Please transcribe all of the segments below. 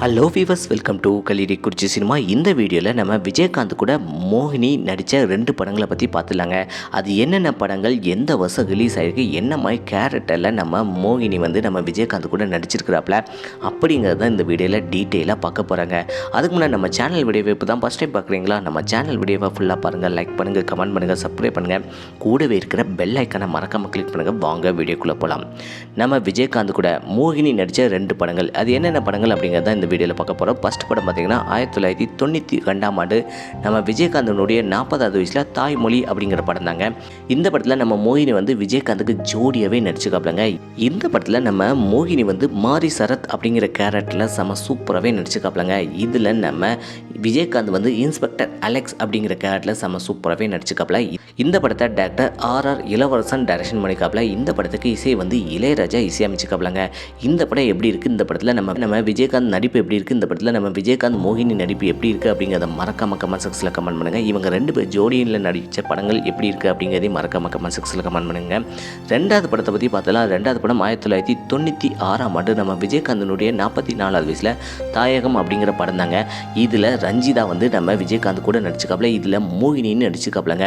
Hello viewers, welcome to Kalirikkurichi cinema. இந்த வீடியோவில் நம்ம விஜயகாந்த் கூட மோகினி நடித்த 2 படங்களை பற்றி பார்த்துலாங்க. அது என்னென்ன படங்கள், எந்த வருஷம் ரிலீஸ் ஆகிருக்கு, என்ன மாதிரி கேரக்டரில் நம்ம மோகினி வந்து நம்ம விஜயகாந்த் கூட நடிச்சிருக்கிறாப்புல அப்படிங்கிறத இந்த வீடியோவில் டீட்டெயிலாக பார்க்க போகிறாங்க. அதுக்கு முன்னாடி நம்ம சேனல் வீடியோவை இப்போ தான் ஃபஸ்ட் டைம் பார்க்குறீங்களா, நம்ம சேனல் வீடியோவை ஃபுல்லாக பாருங்கள், லைக் பண்ணுங்கள், கமெண்ட் பண்ணுங்கள், சப்ஸ்கிரைப் பண்ணுங்கள், கூடவே இருக்கிற பெல் ஐக்கனை மறக்காமல் கிளிக் பண்ணுங்கள். வாங்க வீடியோக்குள்ளே போகலாம். நம்ம விஜயகாந்த் கூட மோகினி நடித்த 2 படங்கள், அது என்னென்ன படங்கள் அப்படிங்கிறத இந்த வீடியோவில் பார்க்க போகிறோம். ஃபர்ஸ்ட் படம் பார்த்தீங்கன்னா 1992ஆம் ஆண்டு நம்ம விஜயகாந்தனுடைய 40வது வயசில் தாய்மொழி அப்படிங்கிற படம் தாங்க. இந்த படத்தில் நம்ம மோகினி வந்து விஜயகாந்துக்கு ஜோடியாகவே நடிச்சுக்காப்லங்க. இந்த படத்தில் நம்ம மோகினி வந்து மாரி சரத் அப்படிங்கிற கேரக்டரில் செம சூப்பராகவே நடிச்சுக்காப்லங்க. இதில் நம்ம விஜயகாந்த் வந்து இன்ஸ்பெக்டர் அலெக்ஸ் அப்படிங்கிற கேரக்டரில் செம சூப்பராகவே நடிச்சுக்காப்ல. இந்த படத்தை டாக்டர் ஆர் இளவரசன் டைரக்ஷன் பண்ணிக்காப்ல. இந்த படத்துக்கு இசை வந்து இளையராஜா இசையமைச்சுக்காப்லங்க. இந்த படம் எப்படி இருக்குது, இந்த படத்தில் நம்ம விஜயகாந்த் நடிப்பு எப்படி இருக்குது, இந்த படத்தில் நம்ம விஜயகாந்த் மோகினி நடிப்பு எப்படி இருக்குது அப்படிங்கிறத மறக்காம கமெண்ட் செக்ஷனில் கமெண்ட் பண்ணுங்கள். இவங்க 2 பேர் ஜோடியில் நடித்த படங்கள் எப்படி இருக்குது அப்படிங்கிறதையும் மறக்காம கமெண்ட் செக்ஷனில் கமெண்ட் பண்ணுங்கள். 2வது படத்தை பற்றி பார்த்தலாம். 2வது படம் 1996ஆம் ஆண்டு நம்ம விஜயகாந்தனுடைய 44வது வயசில் தாயகம் அப்படிங்கிற படம் தாங்க. இதில் ரஞ்சிதா வந்து நம்ம விஜயகாந்த் கூட நடிச்சுக்காப்ல, இதில் மோகினின்னு நடிச்சுக்காப்லங்க.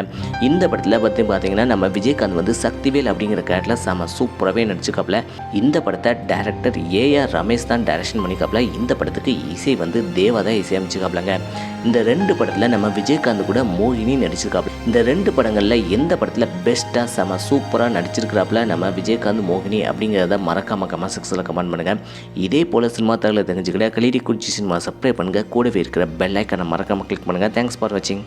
இந்த படத்தில் பார்த்தீங்கன்னா நம்ம விஜயகாந்த் வந்து சக்திவேல் அப்படிங்கிற கேரக்டரில் செம சூப்பராகவே நடிச்சுக்காப்ல. இந்த படத்தை டைரக்டர் ஏஆர் ரமேஷ் தான் டைரக்ஷன் பண்ணிக்காப்ல. இந்த படத்துக்கு இசை வந்து தேவாதான் இசையமைச்சுக்காப்லங்க. இந்த 2 படத்தில் நம்ம விஜயகாந்த் கூட மோகினி நடிச்சிருக்காப்ல. இந்த 2 படங்களில் எந்த படத்தில் பெஸ்ட்டாக செம சூப்பராக நடிச்சிருக்கிறாப்புல நம்ம விஜயகாந்த் மோகினி அப்படிங்கிறத மறக்காம கமெண்ட் செக்ஷனில் கமெண்ட் பண்ணுங்கள். இதே போல் சினிமா தகவலை தெரிஞ்சுக்கிட்ட கலிரிக்குறிச்சி சினிமா சப்ஸ்கிரைப் பண்ணுங்கள், கூடவே இருக்கிற பெல் ஐக்கனை மறக்காம கிளிக் பண்ணுங்கள். தேங்க்ஸ் ஃபார் வாட்சிங்.